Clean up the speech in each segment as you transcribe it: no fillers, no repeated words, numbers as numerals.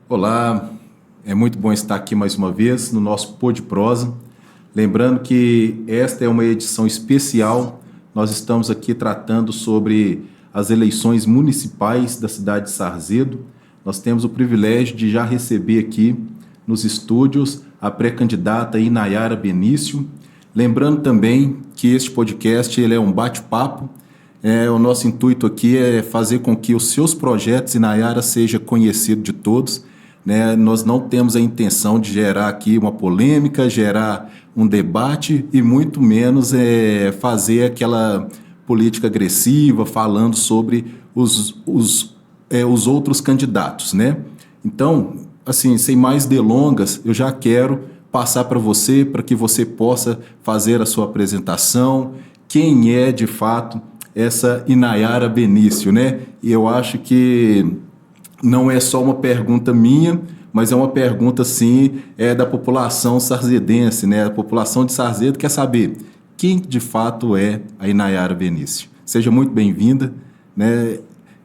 Olá, é muito bom estar aqui mais uma vez no nosso Pô de Prosa. Lembrando que esta é uma edição especial, nós estamos aqui tratando sobre as eleições municipais da cidade de Sarzedo. Nós temos o privilégio de já receber aqui nos estúdios a pré-candidata Inayara Benício. Lembrando também que este podcast ele é um bate-papo. O nosso intuito aqui é fazer com que os seus projetos, Inayara, seja conhecido de todos. Nós não temos a intenção de gerar aqui uma polêmica, gerar um debate e muito menos fazer aquela política agressiva falando sobre os outros candidatos, né? Então, assim, sem mais delongas, eu já quero passar para você, para que você possa fazer a sua apresentação, quem é de fato essa Inayara Benício, né? E eu acho que não é só uma pergunta minha, mas é uma pergunta, sim, da população sarzedense, né? A população de Sarzedo quer saber quem de fato é a Inayara Benício. Seja muito bem-vinda, né?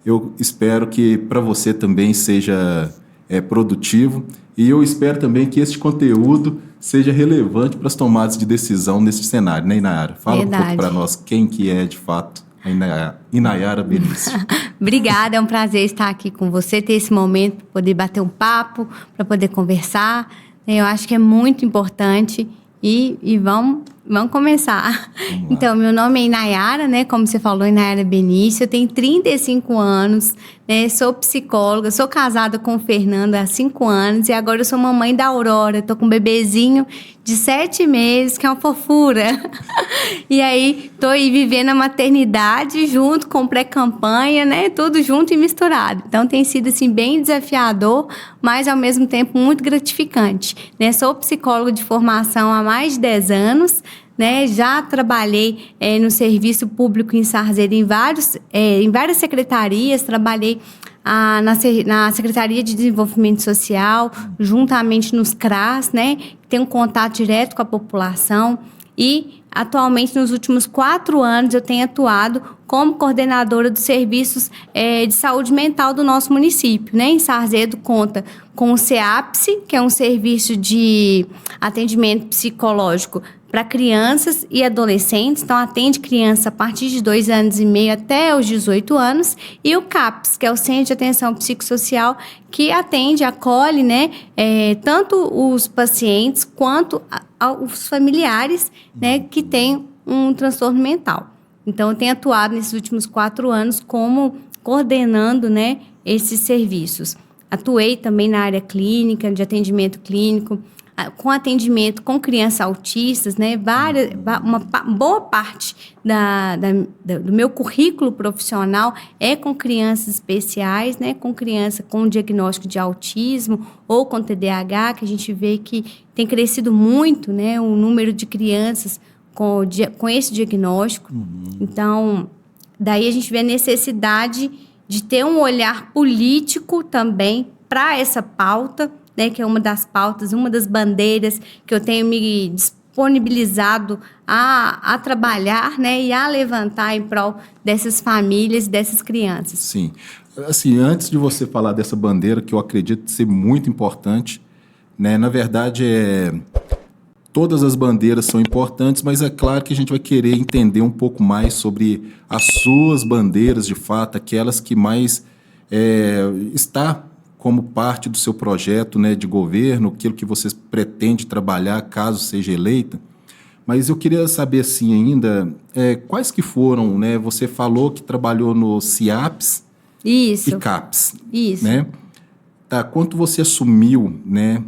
Eu espero que para você também seja produtivo e eu espero também que este conteúdo seja relevante para as tomadas de decisão nesse cenário, né, Inayara? Fala um pouco para nós quem que é de fato a Inayara Benício. Obrigada, é um prazer estar aqui com você, ter esse momento para poder bater um papo, para poder conversar. Eu acho que é muito importante e vamos começar. Então, meu nome é Inayara, né? Como você falou, Inayara Benício. Eu tenho 35 anos, né? Sou psicóloga, sou casada com o Fernando há 5 anos e agora eu sou mamãe da Aurora. Estou com um bebezinho de 7 meses, que é uma fofura. E aí, estou aí vivendo a maternidade junto com pré-campanha, né? Tudo junto e misturado. Então, tem sido, assim, bem desafiador, mas, ao mesmo tempo, muito gratificante, né? Sou psicóloga de formação há mais de 10 anos, né? Já trabalhei no serviço público em Sarzedo em várias secretarias, trabalhei na Secretaria de Desenvolvimento Social, juntamente nos CRAS, né? Tenho um contato direto com a população e, atualmente, nos últimos 4 anos, eu tenho atuado como coordenadora dos serviços de saúde mental do nosso município, né? Em Sarzedo conta com o CEAPSE, que é um serviço de atendimento psicológico para crianças e adolescentes, então atende criança a partir de 2 anos e meio até os 18 anos, e o CAPS, que é o Centro de Atenção Psicossocial, que atende, acolhe, né, tanto os pacientes quanto os familiares, né, que têm um transtorno mental. Então, eu tenho atuado nesses últimos 4 anos como coordenando, né, esses serviços. Atuei também na área clínica, de atendimento clínico, com atendimento com crianças autistas, né? Uma boa parte do meu currículo profissional é com crianças especiais, né? Com criança com diagnóstico de autismo ou com TDAH, que a gente vê que tem crescido muito, né? O número de crianças com esse diagnóstico. Então, daí a gente vê a necessidade de ter um olhar político também para essa pauta, né, que é uma das pautas, uma das bandeiras que eu tenho me disponibilizado a trabalhar, né, e a levantar em prol dessas famílias e dessas crianças. Sim. Assim, antes de você falar dessa bandeira, que eu acredito ser muito importante, né, na verdade, todas as bandeiras são importantes, mas é claro que a gente vai querer entender um pouco mais sobre as suas bandeiras, de fato, aquelas que mais está como parte do seu projeto, né, de governo, aquilo que você pretende trabalhar caso seja eleita. Mas eu queria saber assim ainda, quais que foram, né? Você falou que trabalhou no CIAPS e CAPS. Isso. Né? Tá, quando você assumiu, né,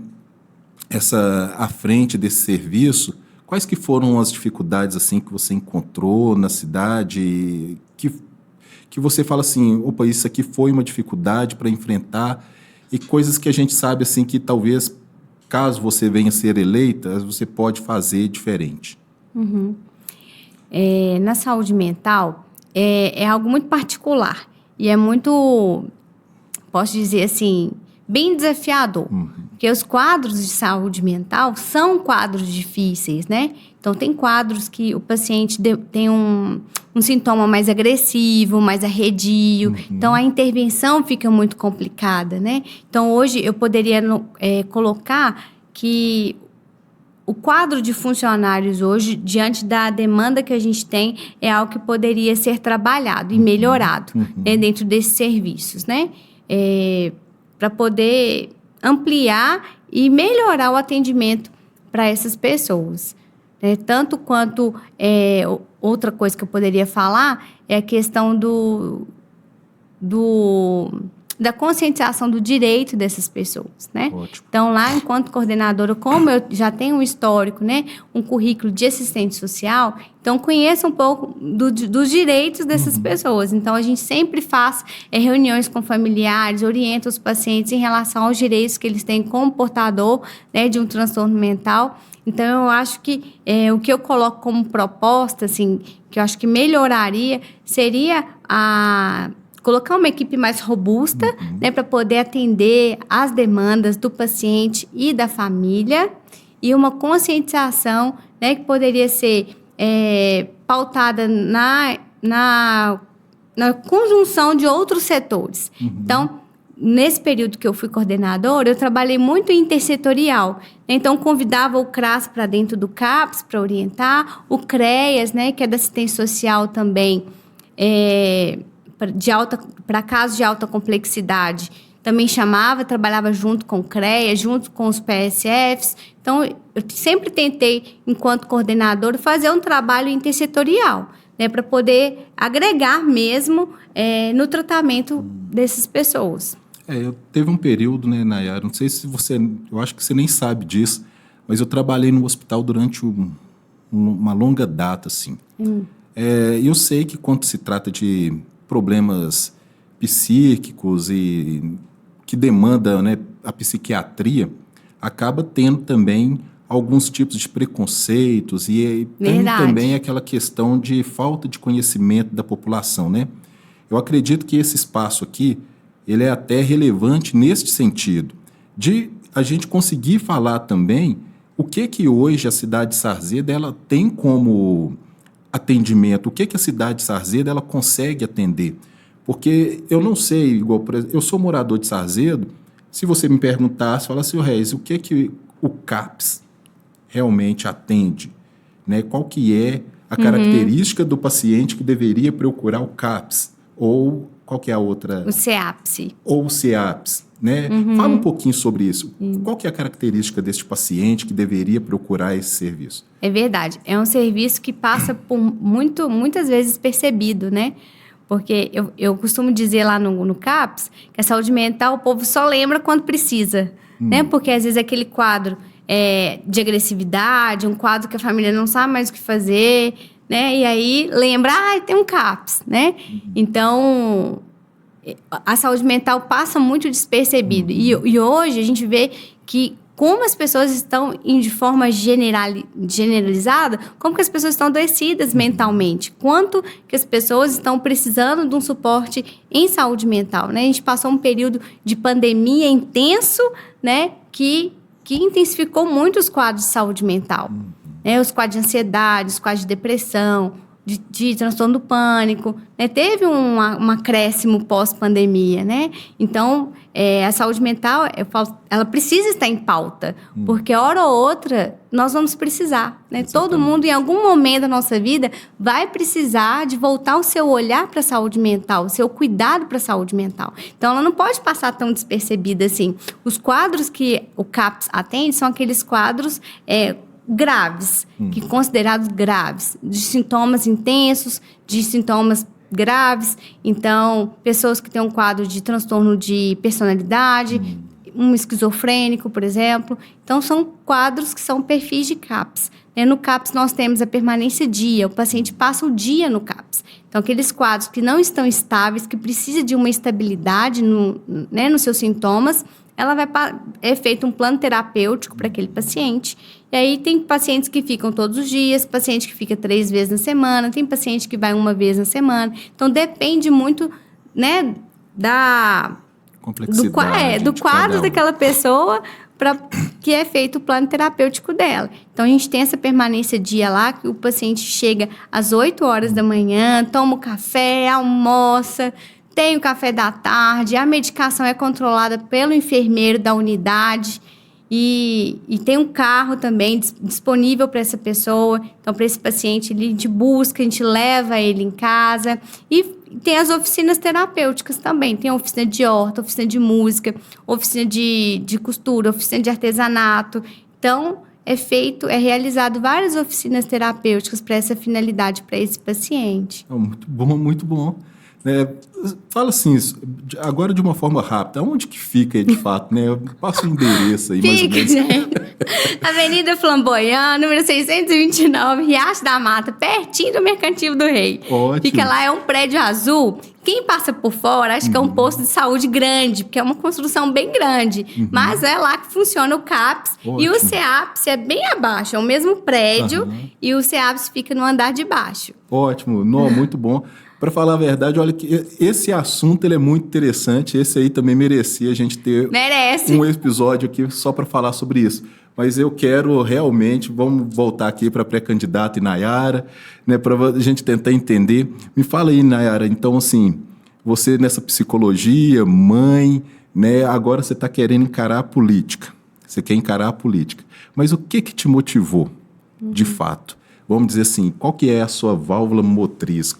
à frente desse serviço, quais que foram as dificuldades assim que você encontrou na cidade, que você fala assim, opa, isso aqui foi uma dificuldade para enfrentar, e coisas que a gente sabe assim que talvez, caso você venha a ser eleita, você pode fazer diferente. Na saúde mental, é algo muito particular e é muito, posso dizer assim, bem desafiador. Porque os quadros de saúde mental são quadros difíceis, né? Então, tem quadros que o paciente tem um sintoma mais agressivo, mais arredio. Então, a intervenção fica muito complicada, né? Então, hoje, eu poderia colocar que o quadro de funcionários hoje, diante da demanda que a gente tem, é algo que poderia ser trabalhado e melhorado, né, dentro desses serviços, né? Para poder ampliar e melhorar o atendimento para essas pessoas. Tanto quanto outra coisa que eu poderia falar é a questão da conscientização do direito dessas pessoas, né? Ótimo. Então, lá, enquanto coordenadora, como eu já tenho um histórico, né, um currículo de assistente social, então conheço um pouco dos direitos dessas pessoas. Então, a gente sempre faz reuniões com familiares, orienta os pacientes em relação aos direitos que eles têm como portador, né, de um transtorno mental. Então, eu acho que o que eu coloco como proposta, assim, que eu acho que melhoraria, seria colocar uma equipe mais robusta, né, para poder atender às demandas do paciente e da família, e uma conscientização, né, que poderia ser pautada na conjunção de outros setores. Então, nesse período que eu fui coordenadora, eu trabalhei muito intersetorial. Então, convidava o CRAS para dentro do CAPS para orientar, o CREAS, né, que é da assistência social também, para casos de alta complexidade, também trabalhava junto com o CREA, junto com os PSFs. Então, eu sempre tentei, enquanto coordenadora, fazer um trabalho intersetorial, né, para poder agregar mesmo no tratamento dessas pessoas. Teve um período, né, Nayara, não sei se eu acho que você nem sabe disso, mas eu trabalhei no hospital durante uma longa data, assim. E eu sei que quando se trata de problemas psíquicos e que demandam, né, a psiquiatria, acaba tendo também alguns tipos de preconceitos e tem também aquela questão de falta de conhecimento da população, né? Eu acredito que esse espaço aqui, ele é até relevante neste sentido, de a gente conseguir falar também o que hoje a cidade de Sarzeda ela tem como atendimento, o que a cidade de Sarzeda ela consegue atender. Porque eu não sei, igual, por exemplo, eu sou morador de Sarzedo, se você me perguntasse, fala assim, Reis, o que o CAPS realmente atende? Né? Qual que é a característica do paciente que deveria procurar o CAPS? Ou qual que é a outra? O CEAPS. Ou o CEAPS, né? Fala um pouquinho sobre isso. Qual que é a característica deste paciente que deveria procurar esse serviço? É verdade. É um serviço que passa por muitas vezes percebido, né? Porque eu costumo dizer lá no CAPS que a saúde mental o povo só lembra quando precisa, né? Porque às vezes aquele quadro de agressividade, um quadro que a família não sabe mais o que fazer, né? E aí lembra, tem um CAPS, né? Então, a saúde mental passa muito despercebido. E hoje a gente vê que como as pessoas estão de forma generalizada, como que as pessoas estão adoecidas mentalmente, quanto que as pessoas estão precisando de um suporte em saúde mental, né? A gente passou um período de pandemia intenso, né, que intensificou muito os quadros de saúde mental, né? Os quadros de ansiedade, os quadros de depressão, de transtorno do pânico, né? Teve um acréscimo pós-pandemia, né? Então, a saúde mental, ela precisa estar em pauta, porque hora ou outra nós vamos precisar, né? Todo mundo, em algum momento da nossa vida, vai precisar de voltar o seu olhar para a saúde mental, o seu cuidado para a saúde mental. Então, ela não pode passar tão despercebida assim. Os quadros que o CAPS atende são aqueles quadros graves, que considerados graves, de sintomas intensos, de sintomas graves. Então, pessoas que têm um quadro de transtorno de personalidade, um esquizofrênico, por exemplo. Então, são quadros que são perfis de CAPS. No CAPS, nós temos a permanência dia, o paciente passa o dia no CAPS. Então, aqueles quadros que não estão estáveis, que precisam de uma estabilidade nos seus sintomas, é feito um plano terapêutico para aquele paciente. E aí tem pacientes que ficam todos os dias, paciente que fica 3 vezes na semana, tem paciente que vai 1 vez na semana. Então, depende muito, né, complexidade do quadro daquela pessoa para que é feito o plano terapêutico dela. Então, a gente tem essa permanência dia lá, que o paciente chega às 8 horas da manhã, toma o café, almoça, tem o café da tarde, a medicação é controlada pelo enfermeiro da unidade e tem um carro também disponível para essa pessoa. Então, para esse paciente, a gente busca, a gente leva ele em casa e tem as oficinas terapêuticas também. Tem a oficina de horta, oficina de música, oficina de costura, oficina de artesanato. Então, é realizado várias oficinas terapêuticas para essa finalidade, para esse paciente. Muito bom, muito bom. Fala assim, agora de uma forma rápida, onde que fica aí de fato, né? Passa o endereço aí, mais ou menos. Gente. Avenida Flamboyant, número 629, Riacho da Mata, pertinho do Mercantil do Rei. Ótimo. Fica lá, é um prédio azul. Quem passa por fora, acha que é um posto de saúde grande, porque é uma construção bem grande. Mas é lá que funciona o CAPS. Ótimo. E o CEAPS é bem abaixo, é o mesmo prédio. E o CEAPS fica no andar de baixo. Ótimo, não, muito bom. Para falar a verdade, olha que esse assunto ele é muito interessante. Esse aí também merecia a gente ter um episódio aqui só para falar sobre isso. Mas eu quero realmente, vamos voltar aqui para a pré-candidata Inayara, né, para a gente tentar entender. Me fala aí, Inayara, então assim, você nessa psicologia, mãe, né, agora você está querendo encarar a política. Você quer encarar a política. Mas o que te motivou, de fato? Vamos dizer assim, qual que é a sua válvula motriz?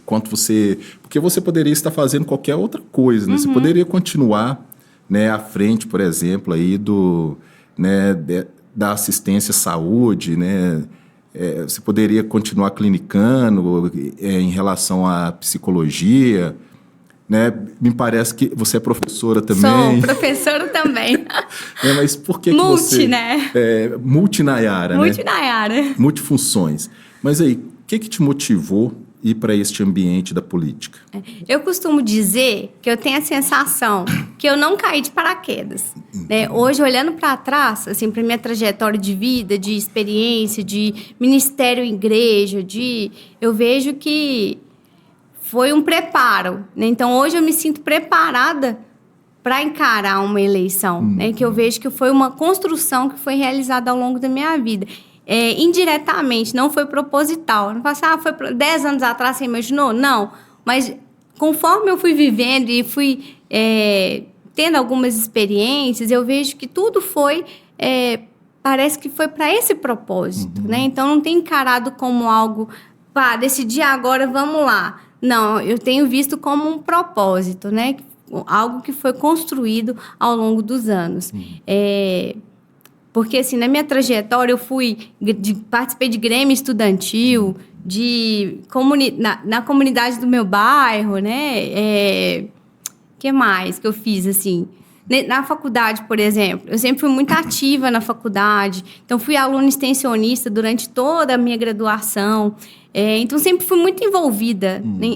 Porque você poderia estar fazendo qualquer outra coisa, né? Você poderia continuar, né, à frente, por exemplo, aí da assistência à saúde, né? Você poderia continuar clinicando em relação à psicologia, né? Me parece que você é professora também. Sou professora também. Mas por que você... né? Multinayara, né? Multinayara. Multifunções. Mas aí, o que te motivou a ir para este ambiente da política? Eu costumo dizer que eu tenho a sensação que eu não caí de paraquedas. Né? Hoje, olhando para trás, assim, para minha trajetória de vida, de experiência, de ministério em igreja, eu vejo que foi um preparo. Né? Então, hoje eu me sinto preparada para encarar uma eleição, né? Que eu vejo que foi uma construção que foi realizada ao longo da minha vida. Indiretamente, não foi proposital. Não passa, foi 10 anos atrás, você imaginou? Não. Mas conforme eu fui vivendo e fui tendo algumas experiências, eu vejo que tudo foi... parece que foi para esse propósito, né? Então, não tenho encarado como algo... decidi agora, vamos lá. Não, eu tenho visto como um propósito, né? Algo que foi construído ao longo dos anos. Porque, assim, na minha trajetória, eu participei de grêmio estudantil, na comunidade do meu bairro, né? Que mais que eu fiz, assim? Na faculdade, por exemplo, eu sempre fui muito ativa na faculdade. Então, fui aluna extensionista durante toda a minha graduação. Então, sempre fui muito envolvida. Né?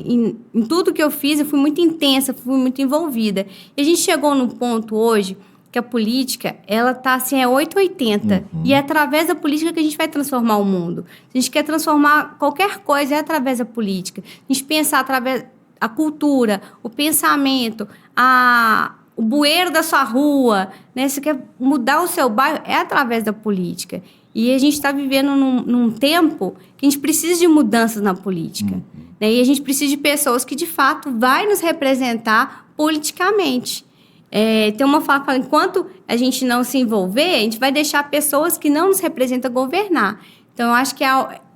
Em tudo que eu fiz, eu fui muito intensa, fui muito envolvida. E a gente chegou num ponto hoje... que a política, ela tá assim, 880. E é através da política que a gente vai transformar o mundo. Se a gente quer transformar qualquer coisa, é através da política. A gente pensa através da cultura, o pensamento, o bueiro da sua rua, né? Se você quer mudar o seu bairro, é através da política. E a gente está vivendo num tempo que a gente precisa de mudanças na política. Né? E a gente precisa de pessoas que, de fato, vai nos representar politicamente. Tem uma fala que fala, enquanto a gente não se envolver, a gente vai deixar pessoas que não nos representam governar. Então, eu acho que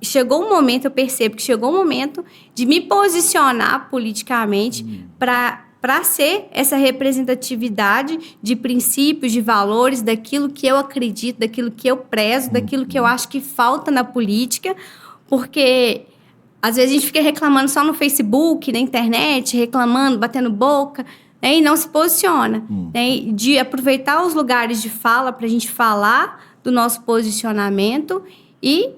chegou um momento, eu percebo que chegou um momento de me posicionar politicamente para ser essa representatividade de princípios, de valores, daquilo que eu acredito, daquilo que eu prezo, daquilo que eu acho que falta na política, porque... às vezes a gente fica reclamando só no Facebook, na internet, reclamando, batendo boca... E não se posiciona. Né? De aproveitar os lugares de fala para a gente falar do nosso posicionamento e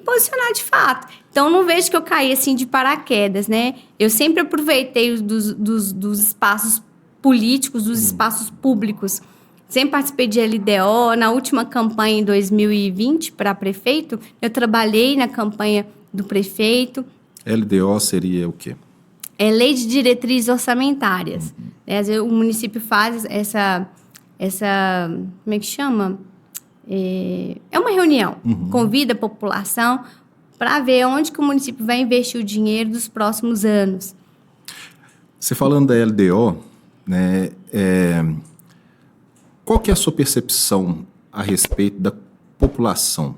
posicionar de fato. Então, não vejo que eu caí assim de paraquedas. Né? Eu sempre aproveitei dos espaços políticos, dos espaços públicos. Sempre participei de LDO. Na última campanha, em 2020, para prefeito, eu trabalhei na campanha do prefeito. LDO seria o quê? lei de diretrizes orçamentárias. Às vezes o município faz essa como é que chama? É uma reunião, convida a população para ver onde que o município vai investir o dinheiro dos próximos anos. Você falando da LDO, né, qual que é a sua percepção a respeito da população?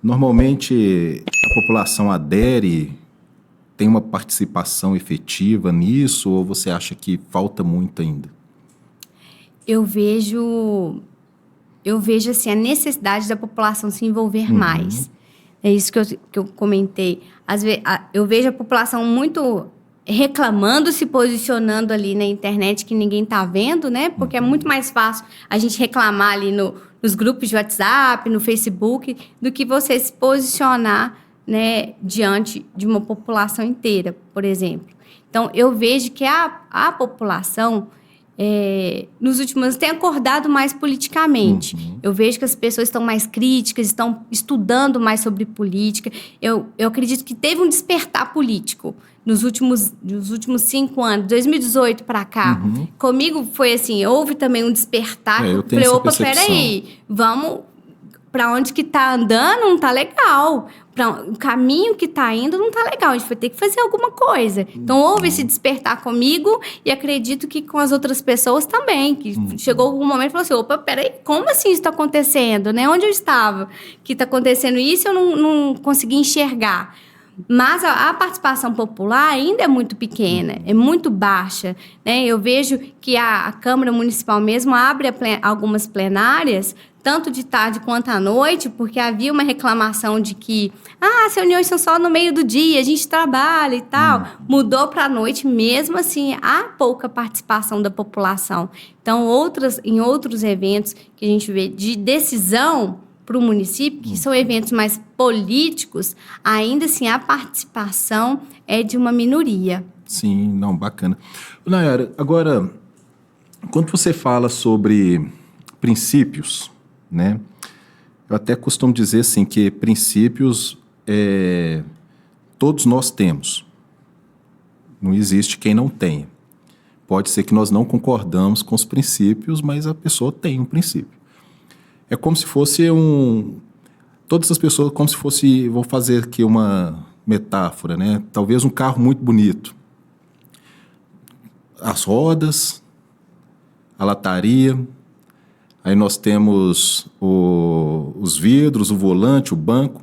Normalmente a população adere, tem uma participação efetiva nisso, ou você acha que falta muito ainda? Eu vejo assim, a necessidade da população se envolver mais. É isso que eu comentei. Às vezes, eu vejo a população muito reclamando, se posicionando ali na internet que ninguém está vendo, né? Porque é muito mais fácil a gente reclamar ali nos grupos de WhatsApp, no Facebook, do que você se posicionar, né, diante de uma população inteira, por exemplo. Então, eu vejo que a população... nos últimos anos tem acordado mais politicamente. Eu vejo que as pessoas estão mais críticas, estão estudando mais sobre política. Eu acredito que teve um despertar político nos últimos 5 anos, 2018 para cá. Comigo foi assim, houve também um despertar. Eu tenho essa percepção. Peraí, vamos... Para onde que tá andando não tá legal. O caminho que tá indo não tá legal. A gente vai ter que fazer alguma coisa. Então, houve esse despertar comigo e acredito que com as outras pessoas também. Que chegou algum momento e falou assim, opa, peraí, como assim isso tá acontecendo? Né? Onde eu estava que tá acontecendo isso, eu não consegui enxergar. Mas a participação popular ainda é muito pequena, é muito baixa, né? Eu vejo que a Câmara Municipal mesmo abre algumas plenárias, tanto de tarde quanto à noite, porque havia uma reclamação de que as reuniões são só no meio do dia, a gente trabalha e tal. Mudou para a noite, mesmo assim, há pouca participação da população. Então, em outros eventos que a gente vê de decisão para o município, que são eventos mais políticos, ainda assim a participação é de uma minoria. Sim, não, bacana. Nayara, agora, quando você fala sobre princípios, né? Eu até costumo dizer assim que princípios todos nós temos. Não existe quem não tenha. Pode ser que nós não concordamos com os princípios, mas a pessoa tem um princípio. É como se fosse todas as pessoas, como se fosse, vou fazer aqui uma metáfora, né? Talvez um carro muito bonito. As rodas, a lataria, aí nós temos os vidros, o volante, o banco.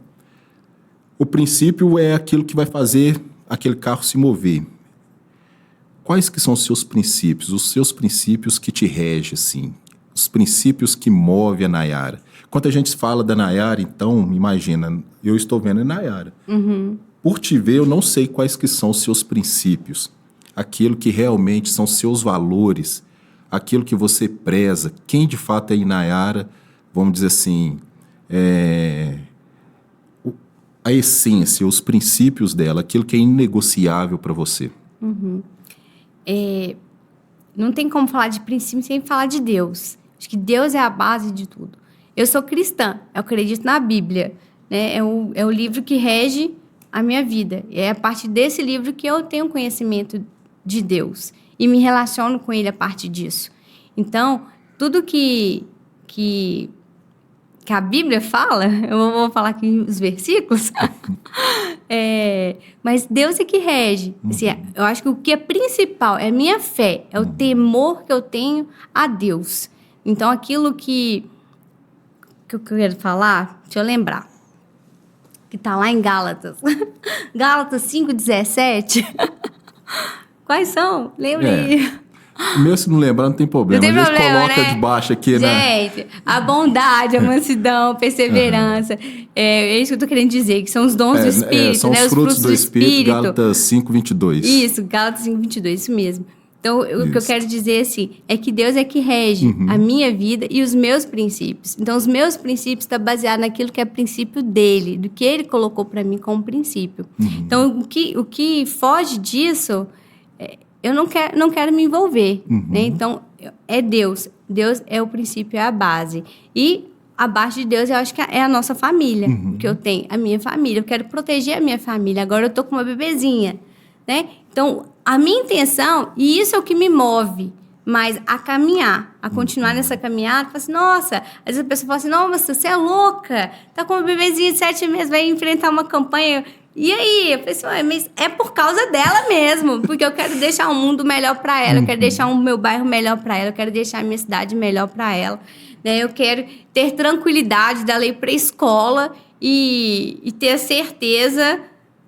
O princípio é aquilo que vai fazer aquele carro se mover. Quais que são os seus princípios? Os seus princípios que te regem, assim? Os princípios que movem a Nayara. Quando a gente fala da Nayara, então, imagina, eu estou vendo a Nayara. Por te ver, eu não sei quais que são os seus princípios. Aquilo que realmente são seus valores, aquilo que você preza. Quem de fato é a Nayara, vamos dizer assim, a essência, os princípios dela, aquilo que é inegociável para você. Não tem como falar de princípio sem falar de Deus. Acho que Deus é a base de tudo. Eu sou cristã, eu acredito na Bíblia, né? É o livro que rege a minha vida. É a partir desse livro que eu tenho conhecimento de Deus e me relaciono com Ele a partir disso. Então, tudo que a Bíblia fala, eu vou falar aqui os versículos, mas Deus é que rege. Assim, eu acho que o que é principal é a minha fé, é o temor que eu tenho a Deus. Então, aquilo que eu quero falar, deixa eu lembrar, que está lá em Gálatas. Gálatas 5:17. Quais são? Lembra aí. Mesmo se não lembrar, não tem problema. Não tem a gente problema, coloca né? de baixo aqui, né? Gente, a bondade, a mansidão, a perseverança. É isso que eu tô querendo dizer, que são os dons do Espírito, são né? os frutos do Espírito, Gálatas 5:22. Isso, Gálatas 5:22, isso mesmo. Então, o que eu quero dizer, assim, é que Deus é que rege a minha vida e os meus princípios. Então, os meus princípios estão baseados naquilo que é princípio dele, do que ele colocou para mim como princípio. Então, o que foge disso, eu não quero me envolver, né? Então, é Deus. Deus é o princípio, é a base. E abaixo de Deus, eu acho que é a nossa família, que eu tenho, a minha família. Eu quero proteger a minha família. Agora eu tô com uma bebezinha, né? Então, a minha intenção, e isso é o que me move, mas a caminhar, a continuar nessa caminhada, fala assim, nossa, às vezes a pessoa fala assim, nossa, você é louca, tá com um bebezinho de 7 meses, vai enfrentar uma campanha, e aí? Eu falei assim, mas é por causa dela mesmo, porque eu quero deixar um mundo melhor para ela, eu quero deixar o meu bairro melhor para ela, eu quero deixar a minha cidade melhor para ela, né? Eu quero ter tranquilidade dela ir para a escola e ter a certeza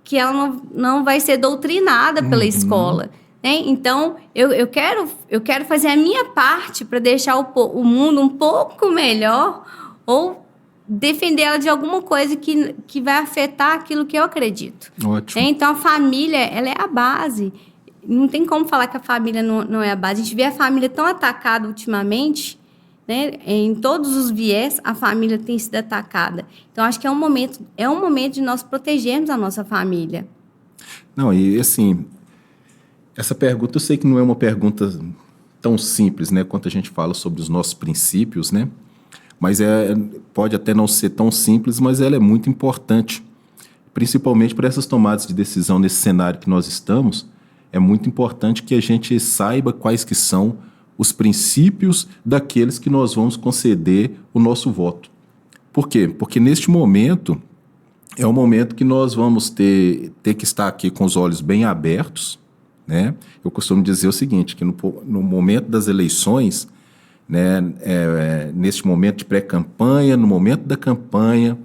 que ela não vai ser doutrinada pela escola. Né? Então, eu quero fazer a minha parte para deixar o mundo um pouco melhor ou defender ela de alguma coisa que vai afetar aquilo que eu acredito. Ótimo. Né? Então, a família, ela é a base. Não tem como falar que a família não é a base. A gente vê a família tão atacada ultimamente, né? Em todos os viés, a família tem sido atacada. Então, acho que é um momento de nós protegermos a nossa família. Não, e assim, essa pergunta eu sei que não é uma pergunta tão simples, né, quanto a gente fala sobre os nossos princípios, né? Mas pode até não ser tão simples, mas ela é muito importante, principalmente para essas tomadas de decisão nesse cenário que nós estamos. É muito importante que a gente saiba quais que são os princípios daqueles que nós vamos conceder o nosso voto. Por quê? Porque neste momento é um momento que nós vamos ter que estar aqui com os olhos bem abertos, né? Eu costumo dizer o seguinte, que no momento das eleições, né, neste momento de pré-campanha, no momento da campanha,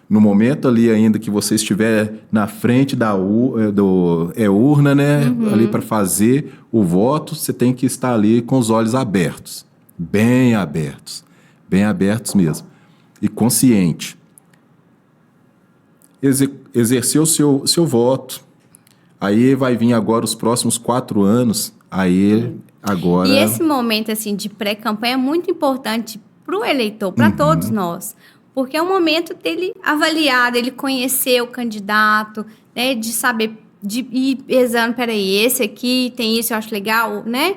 no momento ali ainda que você estiver na frente da urna, né, ali para fazer o voto, você tem que estar ali com os olhos abertos mesmo, e consciente. Exercer o seu voto, aí vai vir agora os próximos 4 anos, agora... E esse momento assim, de pré-campanha é muito importante para o eleitor, para todos nós, porque é o momento dele avaliar, dele conhecer o candidato, né, de saber, de ir pesando, peraí, esse aqui tem isso, eu acho legal, né?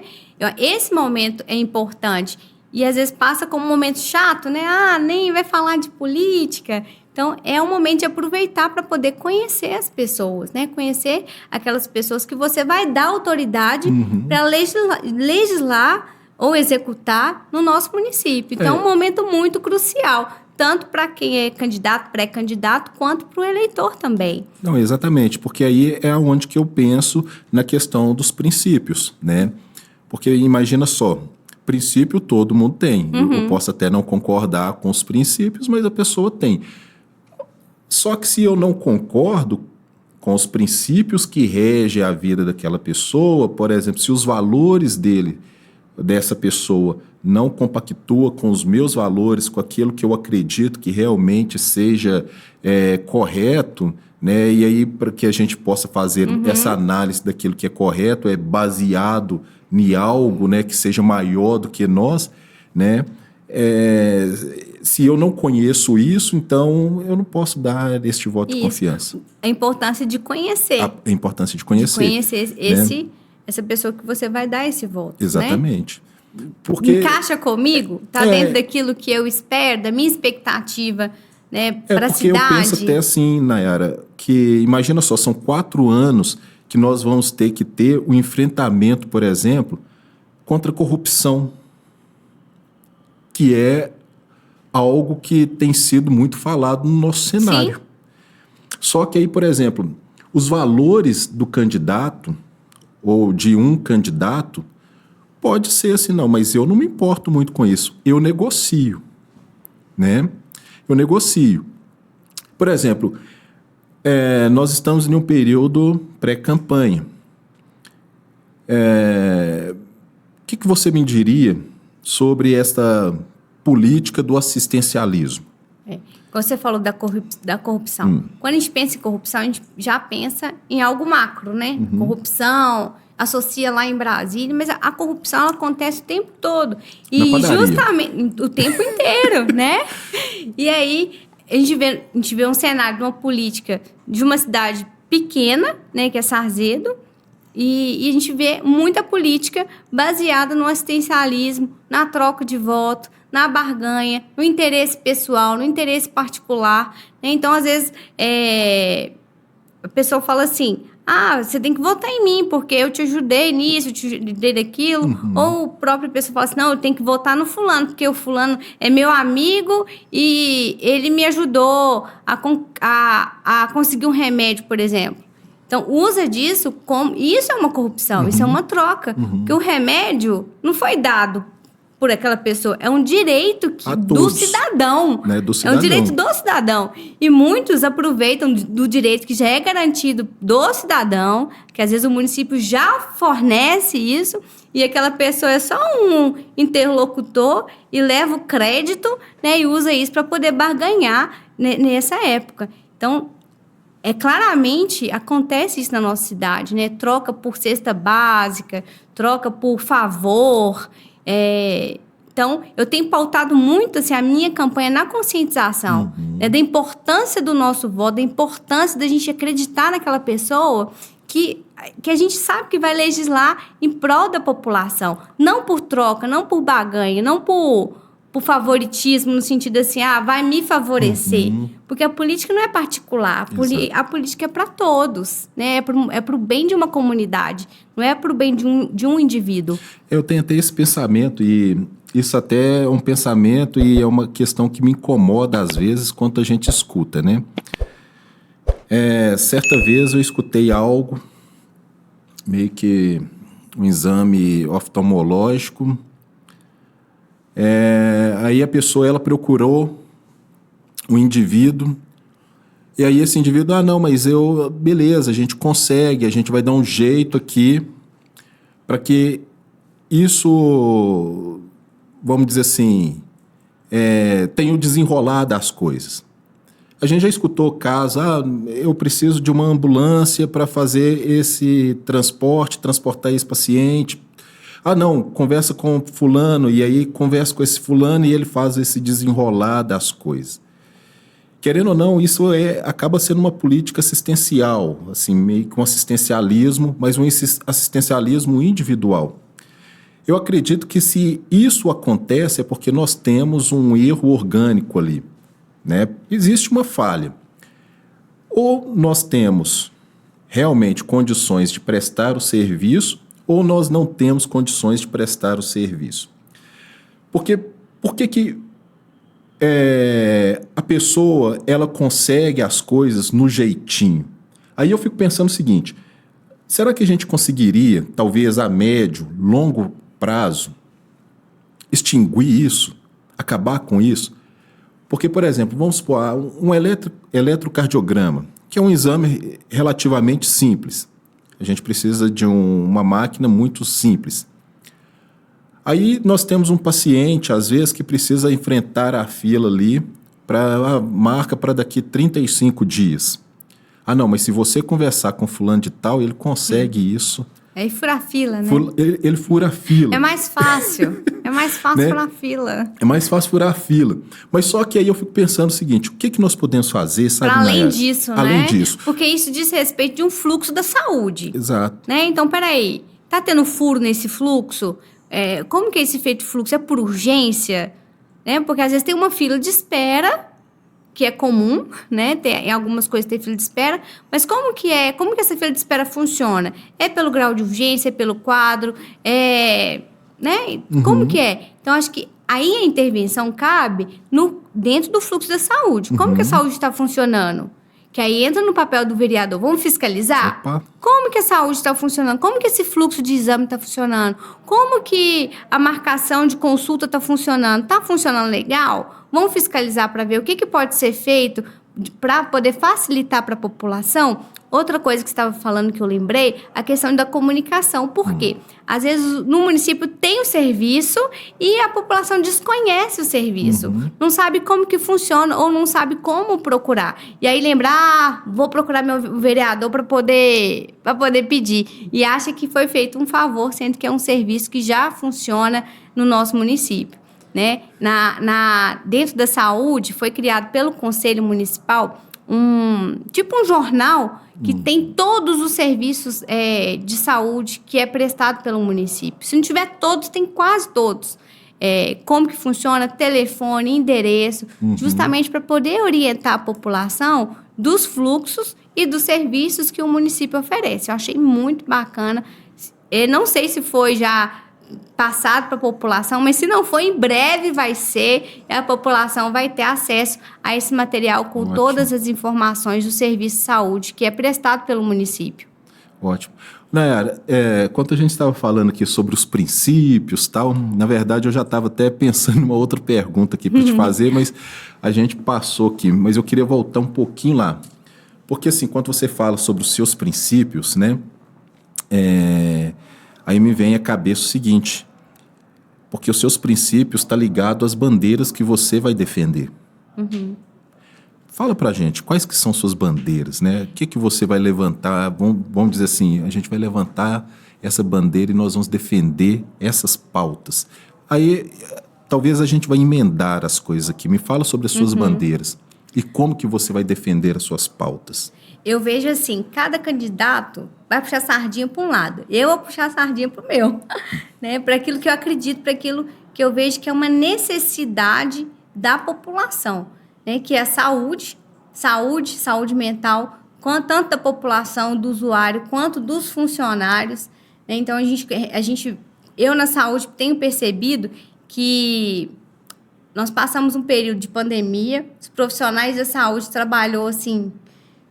Esse momento é importante. E às vezes passa como um momento chato, né? Nem vai falar de política. Então, é um momento de aproveitar para poder conhecer as pessoas, né? Conhecer aquelas pessoas que você vai dar autoridade para legislar ou executar no nosso município. Então, é um momento muito crucial, tanto para quem é candidato, pré-candidato, quanto para o eleitor também. Não, exatamente, porque aí é onde que eu penso na questão dos princípios, né? Porque imagina só, princípio todo mundo tem. Eu posso até não concordar com os princípios, mas a pessoa tem. Só que se eu não concordo com os princípios que regem a vida daquela pessoa, por exemplo, se os valores dessa pessoa não compactua com os meus valores, com aquilo que eu acredito que realmente seja correto, né? E aí para que a gente possa fazer essa análise daquilo que é correto, é baseado em algo, né, que seja maior do que nós, né? Se eu não conheço isso, então eu não posso dar este voto de confiança. A importância de conhecer. A importância de conhecer. De conhecer essa pessoa que você vai dar esse voto. Exatamente. Né? Porque encaixa comigo? Está dentro daquilo que eu espero, da minha expectativa, né, para a cidade? Porque eu penso até assim, Nayara, que imagina só, são 4 anos que nós vamos ter que ter o enfrentamento, por exemplo, contra a corrupção, que é algo que tem sido muito falado no nosso cenário. Sim. Só que aí, por exemplo, os valores do candidato ou de um candidato pode ser assim, não, mas eu não me importo muito com isso. Eu negocio, né? Eu negocio. Por exemplo, nós estamos em um período pré-campanha. O que você me diria sobre esta política do assistencialismo? Você falou da corrupção. Quando a gente pensa em corrupção, a gente já pensa em algo macro, né? Corrupção, associa lá em Brasília, mas a corrupção ela acontece o tempo todo. E justamente o tempo inteiro, né? E aí a gente vê um cenário de uma política de uma cidade pequena, né? Que é Sarzedo, e a gente vê muita política baseada no assistencialismo, na troca de voto, na barganha, no interesse pessoal, no interesse particular. Né? Então, às vezes, a pessoa fala assim, você tem que votar em mim, porque eu te ajudei nisso, eu te ajudei naquilo. Ou a própria pessoa fala assim, não, eu tenho que votar no fulano, porque o fulano é meu amigo e ele me ajudou a conseguir um remédio, por exemplo. Então, usa disso como... Isso é uma corrupção, isso é uma troca. Porque o remédio não foi dado por aquela pessoa. É um direito do cidadão. Né? Do cidadão. É um direito do cidadão. E muitos aproveitam do direito que já é garantido do cidadão, que às vezes o município já fornece isso, e aquela pessoa é só um interlocutor e leva o crédito, né, e usa isso para poder barganhar nessa época. Então, claramente acontece isso na nossa cidade, né? Troca por cesta básica, troca por favor. Então, eu tenho pautado muito assim, a minha campanha na conscientização, né, da importância do nosso voto, da importância da gente acreditar naquela pessoa que a gente sabe que vai legislar em prol da população. Não por troca, não por barganha, não por favoritismo, no sentido assim, vai me favorecer. Porque a política não é particular, a política é para todos, né? É para o bem de uma comunidade, não é para o bem de um indivíduo. Eu tenho até esse pensamento, e isso até é um pensamento e é uma questão que me incomoda às vezes quando a gente escuta, né? Certa vez eu escutei algo, meio que um exame oftalmológico. Aí a pessoa, ela procurou um indivíduo, e aí esse indivíduo, não, mas beleza, a gente consegue, a gente vai dar um jeito aqui para que isso, vamos dizer assim, tenha o desenrolar das coisas. A gente já escutou casos, eu preciso de uma ambulância para fazer esse transportar esse paciente. Não, conversa com fulano, e aí conversa com esse fulano e ele faz esse desenrolar das coisas. Querendo ou não, isso acaba sendo uma política assistencial, assim, meio que um assistencialismo, mas um assistencialismo individual. Eu acredito que se isso acontece é porque nós temos um erro orgânico ali, né? Existe uma falha. Ou nós temos realmente condições de prestar o serviço, ou nós não temos condições de prestar o serviço. Por que a pessoa, ela consegue as coisas no jeitinho? Aí eu fico pensando o seguinte, será que a gente conseguiria, talvez a médio, longo prazo, extinguir isso, acabar com isso? Porque, por exemplo, vamos supor, um eletrocardiograma, que é um exame relativamente simples. A gente precisa de uma máquina muito simples. Aí nós temos um paciente, às vezes, que precisa enfrentar a fila ali, marca para daqui 35 dias. Não, mas se você conversar com fulano de tal, ele consegue isso. Aí fura a fila, né? Ele fura a fila. É mais fácil. É mais fácil furar a fila. É mais fácil furar a fila. Mas só que aí eu fico pensando o seguinte, o que nós podemos fazer, sabe? Para além disso, né? Além disso. Porque isso diz respeito de um fluxo da saúde. Exato. Né? Então, peraí, tá tendo furo nesse fluxo? Como que é esse feito fluxo? É por urgência? Né? Porque às vezes tem uma fila de espera, que é comum, né? Em algumas coisas tem fila de espera, mas como que essa fila de espera funciona? É pelo grau de urgência, é pelo quadro, né? Como que é? Então, acho que aí a intervenção cabe dentro do fluxo da saúde. Como que a saúde está funcionando? Que aí entra no papel do vereador. Vamos fiscalizar? Opa. Como que a saúde está funcionando? Como que esse fluxo de exame está funcionando? Como que a marcação de consulta está funcionando? Está funcionando legal? Vamos fiscalizar para ver o que pode ser feito para poder facilitar para a população. Outra coisa que você estava falando que eu lembrei, a questão da comunicação. Por quê? Às vezes no município tem o serviço e a população desconhece o serviço. Não sabe como que funciona ou não sabe como procurar. E aí lembra, vou procurar meu vereador para poder pedir. E acha que foi feito um favor, sendo que é um serviço que já funciona no nosso município. Né? Dentro da saúde, foi criado pelo Conselho Municipal um jornal que tem todos os serviços de saúde que é prestado pelo município. Se não tiver todos, tem quase todos. Como que funciona, telefone, endereço, justamente para poder orientar a população dos fluxos e dos serviços que o município oferece. Eu achei muito bacana. Eu não sei se foi já passado para a população, mas se não for, em breve vai ser, e a população vai ter acesso a esse material com Ótimo. todas as informações do serviço de saúde que é prestado pelo município. Ótimo. Nayara, quando a gente estava falando aqui sobre os princípios e tal, na verdade eu já estava até pensando em uma outra pergunta aqui para te fazer, mas a gente passou aqui. Mas eu queria voltar um pouquinho lá. Porque assim, quando você fala sobre os seus princípios, né? Aí me vem à cabeça o seguinte, porque os seus princípios estão ligados às bandeiras que você vai defender. Fala pra gente, quais que são suas bandeiras, né? O que você vai levantar? Vamos dizer assim, a gente vai levantar essa bandeira e nós vamos defender essas pautas. Aí, talvez a gente vai emendar as coisas aqui. Me fala sobre as suas bandeiras e como que você vai defender as suas pautas. Eu vejo assim, cada candidato vai puxar sardinha para um lado. Eu vou puxar sardinha para o meu, né? Para aquilo que eu acredito, para aquilo que eu vejo que é uma necessidade da população, né? Que é a saúde mental, tanto da população, do usuário, quanto dos funcionários, né? Então, eu na saúde tenho percebido que nós passamos um período de pandemia, os profissionais da saúde trabalhou assim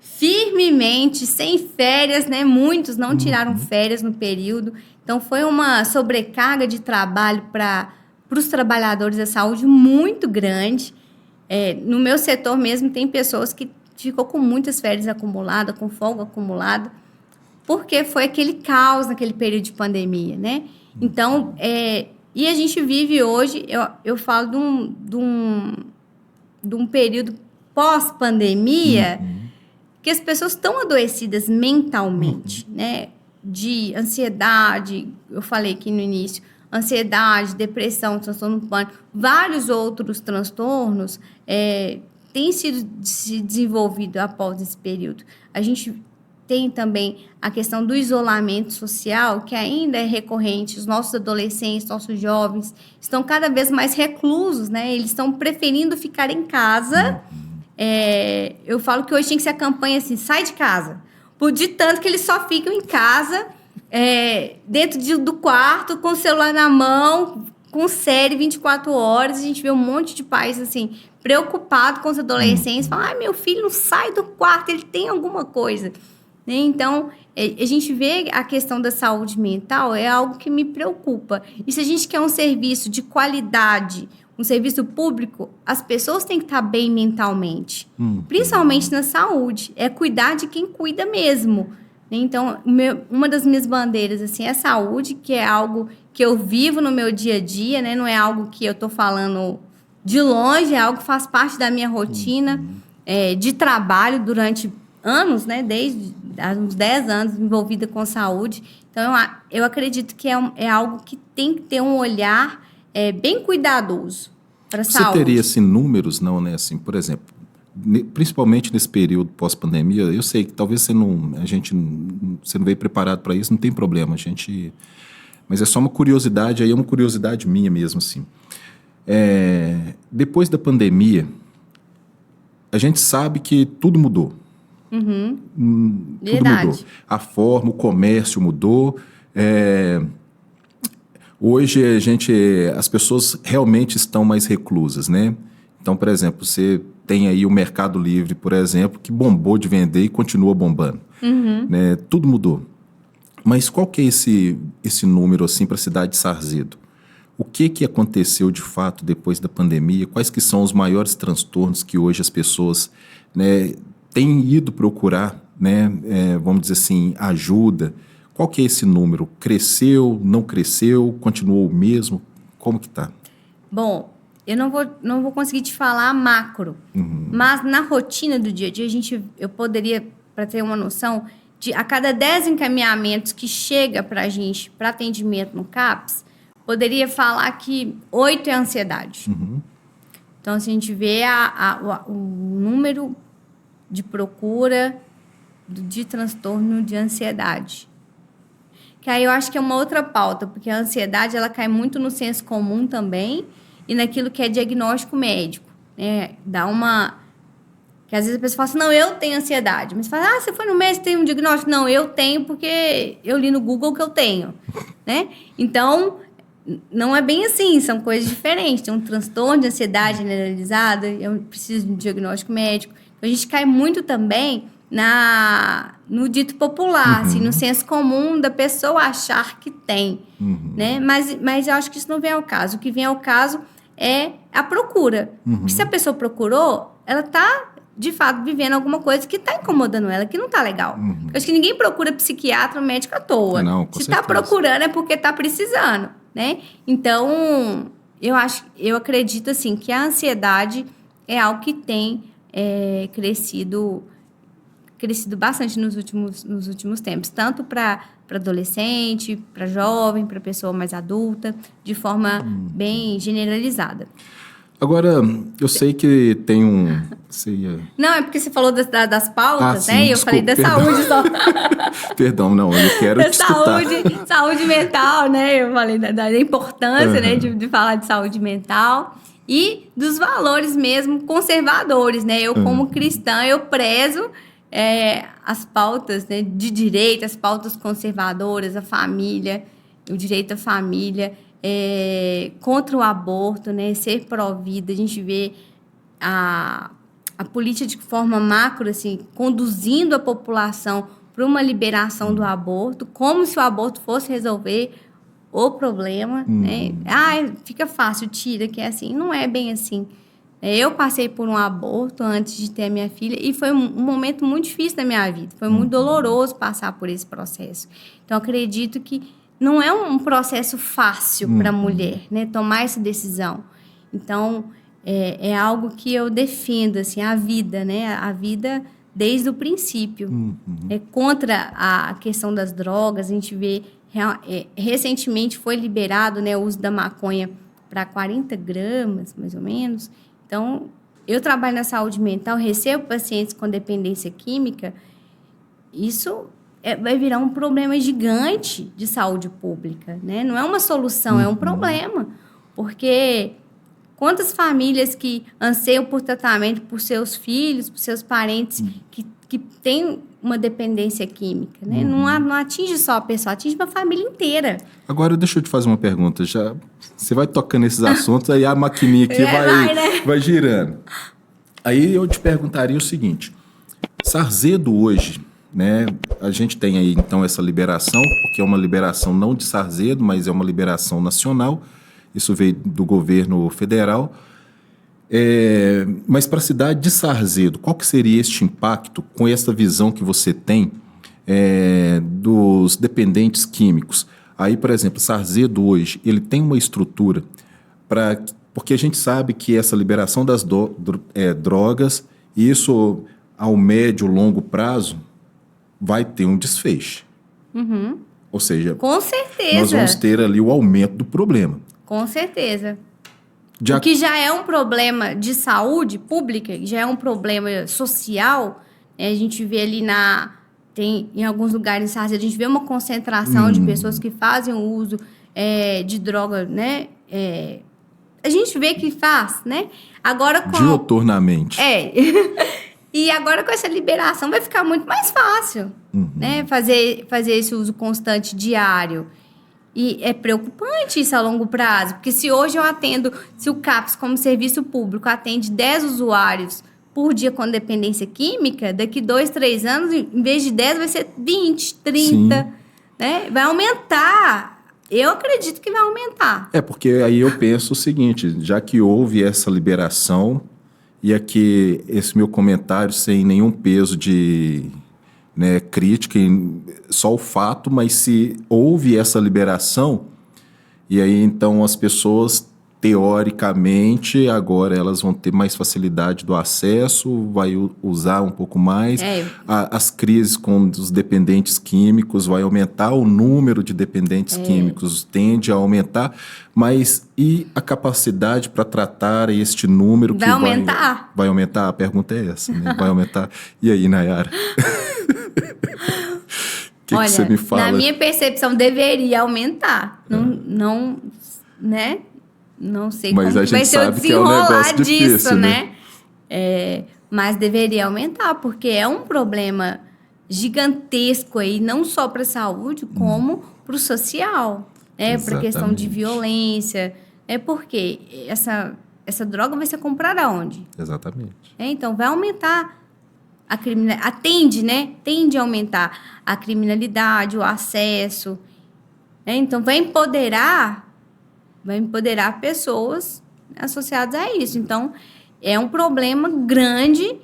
firmemente, sem férias, né? Muitos não tiraram férias no período. Então, foi uma sobrecarga de trabalho para os trabalhadores da saúde muito grande. No meu setor mesmo, tem pessoas que ficou com muitas férias acumuladas, com folga acumulada, porque foi aquele caos naquele período de pandemia, né? Então, e a gente vive hoje, eu falo de um período pós-pandemia, que as pessoas estão adoecidas mentalmente, né? De ansiedade, eu falei aqui no início, ansiedade, depressão, transtorno do pânico, vários outros transtornos têm sido se desenvolvido após esse período. A gente tem também a questão do isolamento social, que ainda é recorrente. Os nossos adolescentes, nossos jovens, estão cada vez mais reclusos, né? Eles estão preferindo ficar em casa. Eu falo que hoje tem que ser a campanha assim, sai de casa. De tanto que eles só ficam em casa, dentro do quarto, com o celular na mão, com série 24 horas. A gente vê um monte de pais assim, preocupado com os adolescentes. Falam, meu filho não sai do quarto, ele tem alguma coisa. Então, a gente vê a questão da saúde mental é algo que me preocupa. E se a gente quer um serviço de qualidade, um serviço público, as pessoas têm que estar bem mentalmente. Principalmente na saúde. É cuidar de quem cuida mesmo. Então, uma das minhas bandeiras assim, é a saúde, que é algo que eu vivo no meu dia a dia, né? Não é algo que eu estou falando de longe, é algo que faz parte da minha rotina de trabalho durante anos, né? Desde há uns 10 anos envolvida com saúde. Então, eu acredito que é algo que tem que ter um olhar bem cuidadoso para a saúde. Você teria, assim, números, não, né? Assim, por exemplo, principalmente nesse período pós-pandemia, eu sei que talvez você não veio preparado para isso, não tem problema, mas é só uma curiosidade, aí é uma curiosidade minha mesmo, assim. Depois da pandemia, a gente sabe que tudo mudou. Tudo Verdade. mudou. A forma, o comércio mudou. Hoje as pessoas realmente estão mais reclusas, né? Então, por exemplo, você tem aí o Mercado Livre, por exemplo, que bombou de vender e continua bombando. Né? Tudo mudou. Mas qual que é esse número assim para a cidade de Sarzedo? O que aconteceu de fato depois da pandemia? Quais que são os maiores transtornos que hoje as pessoas, né, têm ido procurar, né, vamos dizer assim, ajuda? Qual que é esse número? Cresceu, não cresceu, continuou o mesmo? Como que está? Bom, eu não vou conseguir te falar macro, mas na rotina do dia a dia, eu poderia, para ter uma noção, de a cada 10 encaminhamentos que chega para a gente, para atendimento no CAPS, poderia falar que 8 é ansiedade. Então, se a gente vê o número de procura de transtorno de ansiedade. Que aí eu acho que é uma outra pauta, porque a ansiedade ela cai muito no senso comum também e naquilo que é diagnóstico médico. Né? Que às vezes a pessoa fala assim, não, eu tenho ansiedade. Mas fala, você foi no médico, tem um diagnóstico? Não, eu tenho porque eu li no Google que eu tenho, né? Então, não é bem assim, são coisas diferentes. Tem um transtorno de ansiedade generalizada, eu preciso de um diagnóstico médico. Então, a gente cai muito também no dito popular, assim, no senso comum da pessoa achar que tem, né? Mas eu acho que isso não vem ao caso. O que vem ao caso é a procura. Porque se a pessoa procurou, ela está, de fato, vivendo alguma coisa que está incomodando ela, que não está legal. Eu acho que ninguém procura psiquiatra ou médico à toa. Não, com se está procurando é porque está precisando, né? Então, eu acredito, assim, que a ansiedade é algo que tem crescido bastante nos últimos tempos, tanto para adolescente, para jovem, para pessoa mais adulta, de forma bem generalizada. Agora, eu sei que tem um... Não, é porque você falou das pautas, sim, né? E eu desculpa, falei da saúde só. Perdão, não, eu quero te escutar. Saúde mental, né? Eu falei da importância, né, de falar de saúde mental e dos valores mesmo conservadores, né? Eu, como cristã, eu prezo as pautas, né, de direito, as pautas conservadoras, a família, o direito à família, contra o aborto, né, ser pró-vida. A gente vê a política de forma macro, assim, conduzindo a população para uma liberação do aborto, como se o aborto fosse resolver o problema, né? Fica fácil, tira, que é assim. Não é bem assim. Eu passei por um aborto antes de ter a minha filha e foi um momento muito difícil da minha vida. Foi muito doloroso passar por esse processo. Então, acredito que não é um processo fácil para a mulher, né, tomar essa decisão. Então, é algo que eu defendo, assim, a vida, né? A vida desde o princípio. Contra a questão das drogas, a gente vê... recentemente foi liberado, né, o uso da maconha para 40 gramas, mais ou menos. Então, eu trabalho na saúde mental, recebo pacientes com dependência química, isso vai virar um problema gigante de saúde pública, né? Não é uma solução, é um problema. Porque quantas famílias que anseiam por tratamento por seus filhos, por seus parentes que têm uma dependência química, né? Não atinge só a pessoa, atinge uma família inteira. Agora, deixa eu te fazer uma pergunta. Você vai tocando esses assuntos, aí a maquininha aqui vai girando. Aí eu te perguntaria o seguinte. Sarzedo hoje, né? A gente tem aí, então, essa liberação, porque é uma liberação não de Sarzedo, mas é uma liberação nacional. Isso veio do governo federal. Mas para a cidade de Sarzedo, qual que seria este impacto com essa visão que você tem dos dependentes químicos? Aí, por exemplo, Sarzedo hoje, ele tem uma estrutura porque a gente sabe que essa liberação das drogas, isso ao médio e longo prazo, vai ter um desfecho. Ou seja, com certeza, nós vamos ter ali o aumento do problema. Com certeza. O que já é um problema de saúde pública, já é um problema social, a gente vê ali em alguns lugares em Sarzedo, a gente vê uma concentração de pessoas que fazem o uso de droga, né? A gente vê que faz, né? Agora diuturnamente. E agora com essa liberação vai ficar muito mais fácil, né? Fazer esse uso constante diário. E é preocupante isso a longo prazo, porque se hoje se o CAPS, como serviço público, atende 10 usuários por dia com dependência química, daqui 2, 3 anos, em vez de 10, vai ser 20, 30, né? Vai aumentar. Eu acredito que vai aumentar. Porque aí eu penso o seguinte, já que houve essa liberação, e aqui esse meu comentário sem nenhum peso de... crítica, só o fato, mas se houve essa liberação, e aí então as pessoas, teoricamente, agora elas vão ter mais facilidade do acesso, vai usar um pouco mais, as crises com os dependentes químicos, vai aumentar o número de dependentes químicos, tende a aumentar, mas e a capacidade para tratar este número? Vai aumentar? Vai aumentar? A pergunta é essa, né? Vai aumentar? E aí, Nayara? Olha, que você me fala? Na minha percepção, deveria aumentar. Não, né? Não sei mas como vai ser o desenrolar disso, né? mas deveria aumentar, porque é um problema gigantesco aí, não só para a saúde, como para o social, né? Para a questão de violência. Porque essa droga vai ser comprada onde? Exatamente. Então, vai aumentar a criminalidade, tende a aumentar a criminalidade, o acesso. Então, vai empoderar pessoas associadas a isso. Então, é um problema grande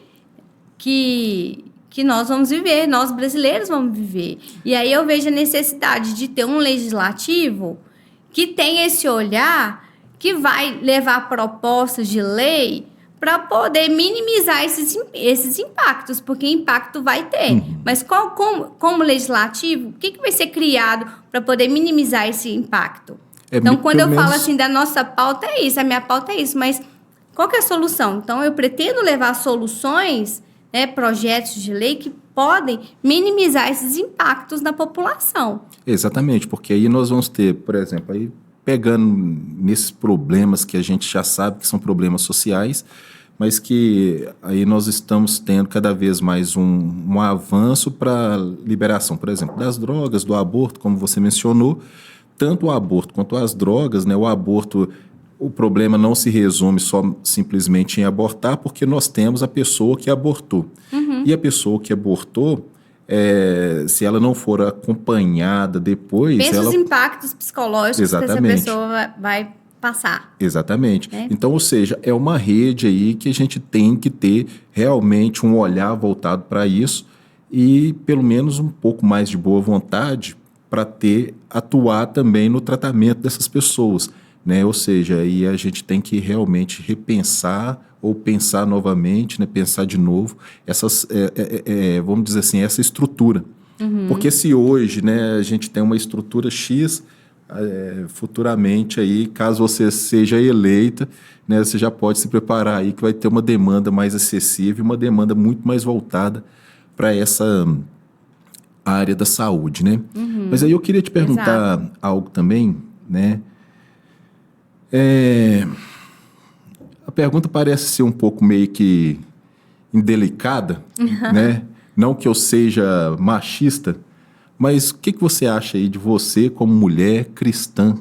que nós vamos viver, nós brasileiros vamos viver. E aí eu vejo a necessidade de ter um legislativo que tenha esse olhar, que vai levar propostas de lei para poder minimizar esses impactos, porque impacto vai ter. Mas como legislativo, o que vai ser criado para poder minimizar esse impacto? Então, quando eu falo assim da nossa pauta, é isso, a minha pauta é isso, mas qual que é a solução? Então, eu pretendo levar soluções, projetos de lei que podem minimizar esses impactos na população. Exatamente, porque aí nós vamos ter, por exemplo, aí pegando nesses problemas que a gente já sabe que são problemas sociais, mas que aí nós estamos tendo cada vez mais um avanço para a liberação, por exemplo, das drogas, do aborto, como você mencionou. Tanto o aborto quanto as drogas, o aborto, o problema não se resume só simplesmente em abortar, porque nós temos a pessoa que abortou. E a pessoa que abortou, se ela não for acompanhada depois... Pensa os impactos psicológicos que essa pessoa vai passar. Exatamente. Então, ou seja, é uma rede aí que a gente tem que ter realmente um olhar voltado para isso e pelo menos um pouco mais de boa vontade para atuar também no tratamento dessas pessoas, Ou seja, aí a gente tem que realmente repensar ou pensar novamente, pensar de novo vamos dizer assim, essa estrutura. Porque se hoje, a gente tem uma estrutura X, futuramente aí, caso você seja eleita, você já pode se preparar aí que vai ter uma demanda mais acessível, uma demanda muito mais voltada para essa área da saúde, Mas aí eu queria te perguntar algo também, A pergunta parece ser um pouco meio que indelicada, Não que eu seja machista, mas o que você acha aí de você como mulher cristã,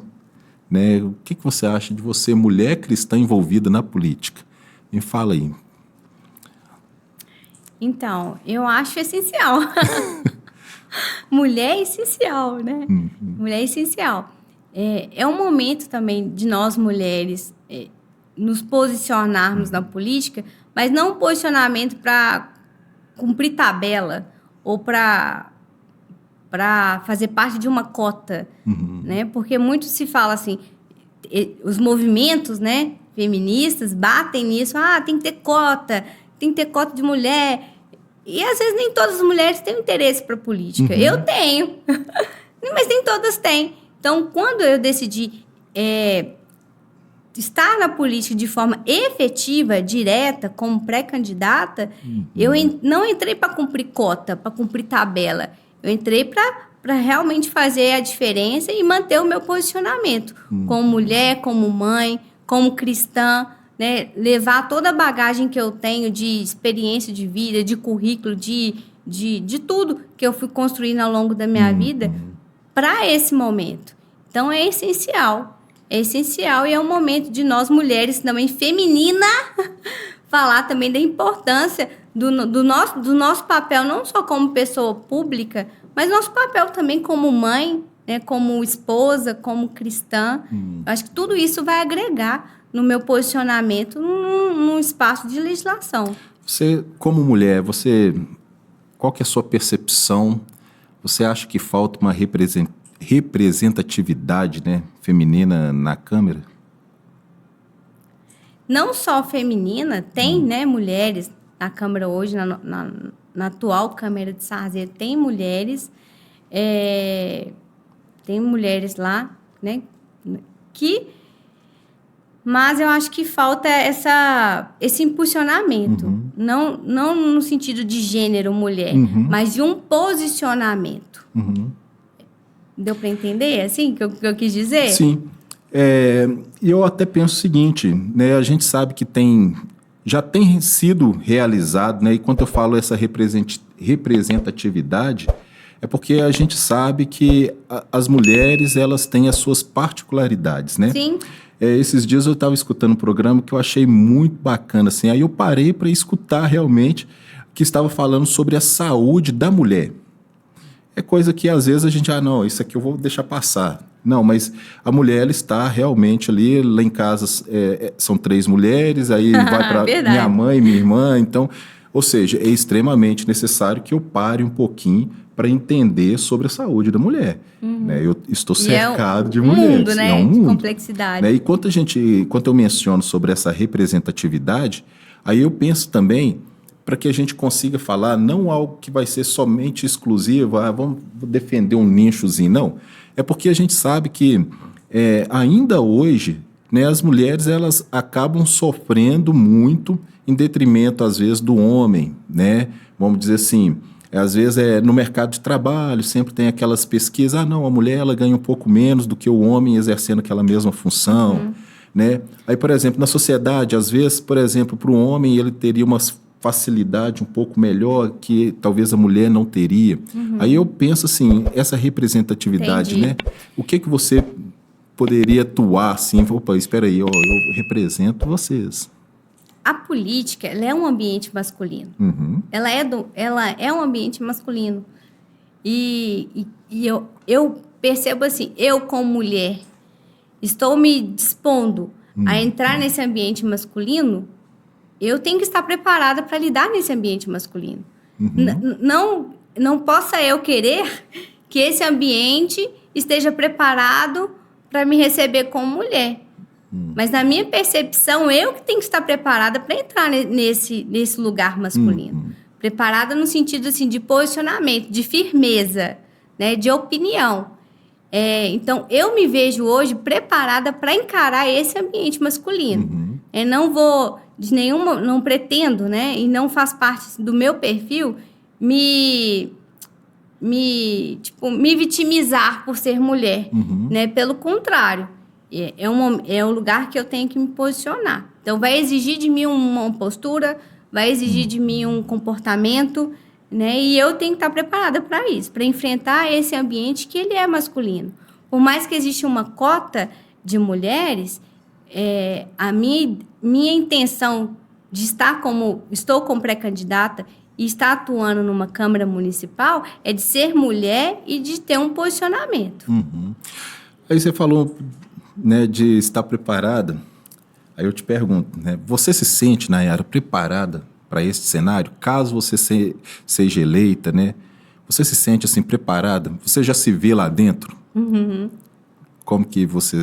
O que você acha de você, mulher cristã envolvida na política? Me fala aí. Então, eu acho essencial. Mulher é essencial, Mulher é essencial. É um momento também de nós mulheres nos posicionarmos na política, mas não um posicionamento para cumprir tabela ou para fazer parte de uma cota, Porque muito se fala assim, os movimentos, feministas batem nisso, tem que ter cota de mulher. E às vezes nem todas as mulheres têm interesse para política. Eu tenho, mas nem todas têm. Então, quando eu decidi estar na política de forma efetiva, direta, como pré-candidata, eu não entrei para cumprir cota, para cumprir tabela. Eu entrei para realmente fazer a diferença e manter o meu posicionamento como mulher, como mãe, como cristã, levar toda a bagagem que eu tenho de experiência de vida, de currículo, de tudo que eu fui construindo ao longo da minha vida para esse momento. Então, é essencial. É essencial e é um momento de nós, mulheres, também feminina, falar também da importância do nosso papel, não só como pessoa pública, mas nosso papel também como mãe, como esposa, como cristã. Acho que tudo isso vai agregar no meu posicionamento num espaço de legislação. Você, como mulher, qual que é a sua percepção? Você acha que falta uma representatividade feminina na Câmara? Não só feminina, tem mulheres na Câmara hoje, na atual Câmara de Sarzeto, tem mulheres lá, mas eu acho que falta esse impulsionamento. Não no sentido de gênero mulher, mas de um posicionamento. Deu para entender, assim, que eu quis dizer? Sim. E eu até penso o seguinte, a gente sabe que tem já tem sido realizado, né? E quando eu falo essa representatividade, é porque a gente sabe que as mulheres, elas têm as suas particularidades, né? Sim. Esses dias eu estava escutando um programa que eu achei muito bacana, assim, aí eu parei para escutar realmente, que estava falando sobre a saúde da mulher. É coisa que às vezes a gente, não, isso aqui eu vou deixar passar. Não, mas a mulher, ela está realmente ali, lá em casa são 3 mulheres, aí vai para minha mãe, minha irmã, então, ou seja, é extremamente necessário que eu pare um pouquinho para entender sobre a saúde da mulher. Né? Eu estou cercado de mulheres. Mundo, né? É um mundo, de complexidade. Né? E quando eu menciono sobre essa representatividade, aí eu penso também para que a gente consiga falar não algo que vai ser somente exclusivo, vamos defender um nichozinho, não. É porque a gente sabe que ainda hoje, né, as mulheres, elas acabam sofrendo muito em detrimento, às vezes, do homem, né? Vamos dizer assim, às vezes no mercado de trabalho, sempre tem aquelas pesquisas, não, a mulher ela ganha um pouco menos do que o homem exercendo aquela mesma função, né? Aí, por exemplo, na sociedade, às vezes, por exemplo, para o homem ele teria uma facilidade um pouco melhor que talvez a mulher não teria. Aí eu penso assim, essa representatividade, Entendi. né? O que você poderia atuar assim? Opa, espera aí, eu represento vocês. A política, ela é um ambiente masculino. Ela é um ambiente masculino. E eu percebo assim, eu como mulher estou me dispondo a entrar nesse ambiente masculino, eu tenho que estar preparada para lidar nesse ambiente masculino. Não possa eu querer que esse ambiente esteja preparado para me receber como mulher. Mas, na minha percepção, eu que tenho que estar preparada para entrar nesse lugar masculino. Preparada no sentido assim, de posicionamento, de firmeza, né, de opinião. Então, eu me vejo hoje preparada para encarar esse ambiente masculino. Não pretendo, né, e não faz parte do meu perfil me vitimizar por ser mulher, né? Pelo contrário, é um lugar que eu tenho que me posicionar. Então, vai exigir de mim uma postura, vai exigir de mim um comportamento, né? E eu tenho que estar preparada para isso, para enfrentar esse ambiente que ele é masculino. Por mais que exista uma cota de mulheres, a minha intenção de estou como pré-candidata e estar atuando numa Câmara Municipal é de ser mulher e de ter um posicionamento. Aí você falou, né, de estar preparada. Aí eu te pergunto, né, você se sente, Nayara, preparada para esse cenário? Caso você seja eleita, né, você se sente assim preparada? Você já se vê lá dentro? Como que você...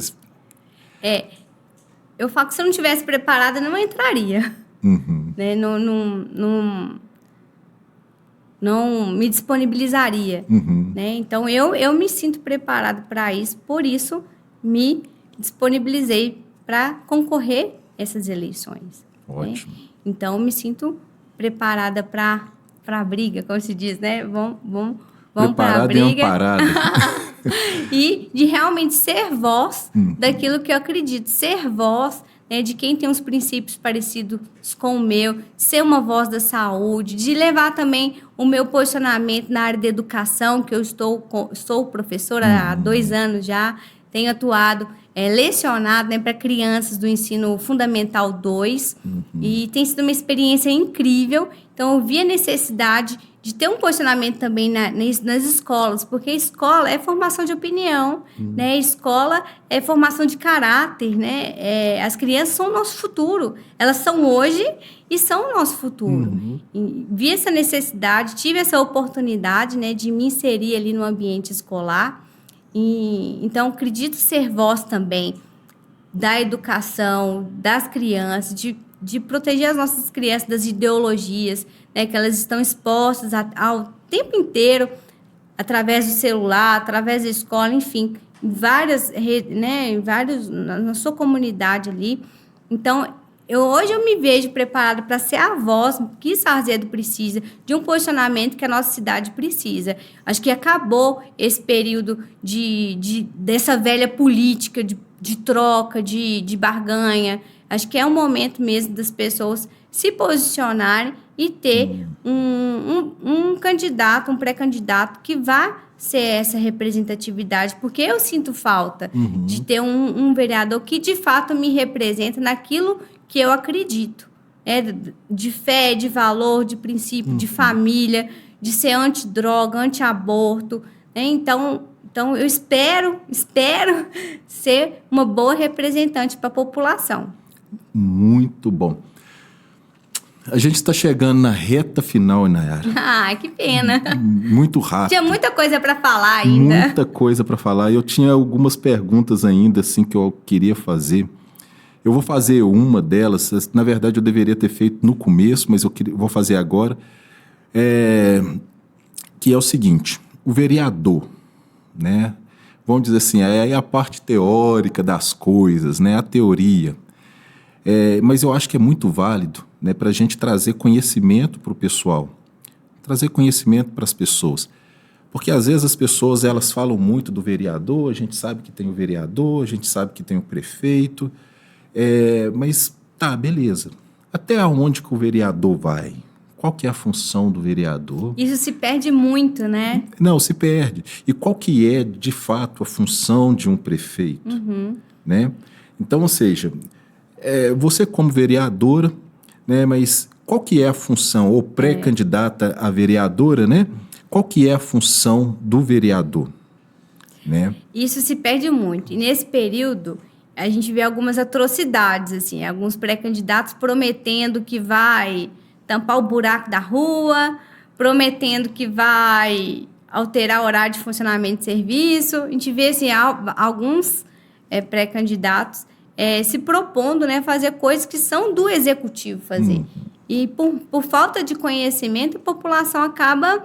Eu falo que se eu não estivesse preparada, não entraria. Né? Não me disponibilizaria. Né? Então, eu me sinto preparada para isso, por isso me disponibilizei para concorrer a essas eleições. Ótimo. Né? Então, me sinto preparada para a briga, como se diz, né? Vamos para a briga. E amparada. E de realmente ser voz daquilo que eu acredito, ser voz, né, de quem tem uns princípios parecidos com o meu, ser uma voz da saúde, de levar também o meu posicionamento na área da educação, que eu sou professora há 2 anos já, tenho atuado, lecionado, né, para crianças do ensino fundamental 2, e tem sido uma experiência incrível. Então, eu vi a necessidade de ter um posicionamento também nas escolas, porque escola é formação de opinião, né? Escola é formação de caráter, né? As crianças são o nosso futuro, elas são hoje e são o nosso futuro. E vi essa necessidade, tive essa oportunidade, né, de me inserir ali no ambiente escolar, então acredito ser voz também da educação, das crianças, de proteger as nossas crianças das ideologias, né, que elas estão expostas ao tempo inteiro, através do celular, através da escola, enfim, em várias redes, né, na sua comunidade ali. Então, hoje eu me vejo preparada para ser a voz que Sarzedo precisa, de um posicionamento que a nossa cidade precisa. Acho que acabou esse período dessa velha política de troca, de barganha. Acho que é um momento mesmo das pessoas se posicionarem e ter um candidato, um pré-candidato que vá ser essa representatividade, porque eu sinto falta de ter um vereador que de fato me representa naquilo que eu acredito, de fé, de valor, de princípio, de família, de ser antidroga, anti-aborto, né? Então eu espero ser uma boa representante para a população. Muito bom. A gente está chegando na reta final, Nayara. Ah, que pena. Muito rápido. Tinha muita coisa para falar ainda. Muita coisa para falar. Eu tinha algumas perguntas ainda assim que eu queria fazer. Eu vou fazer uma delas. Na verdade, eu deveria ter feito no começo, mas vou fazer agora. Que é o seguinte: o vereador, né? Vamos dizer assim, é a parte teórica das coisas, né? A teoria. Mas eu acho que é muito válido, né, para a gente trazer conhecimento para o pessoal, trazer conhecimento para as pessoas. Porque às vezes as pessoas elas falam muito do vereador, a gente sabe que tem o vereador, a gente sabe que tem o prefeito, mas tá, beleza. Até onde que o vereador vai? Qual que é a função do vereador? Isso se perde muito, né? Não, se perde. E qual que é, de fato, a função de um prefeito? Né? Então, ou seja, você como vereadora, né, mas qual que é a função, ou pré-candidata a vereadora, né? Qual que é a função do vereador? Né? Isso se perde muito. E nesse período, a gente vê algumas atrocidades, assim, alguns pré-candidatos prometendo que vai tampar o buraco da rua, prometendo que vai alterar o horário de funcionamento de serviço. A gente vê assim, alguns pré-candidatos se propondo, né, fazer coisas que são do executivo fazer. E por falta de conhecimento, a população acaba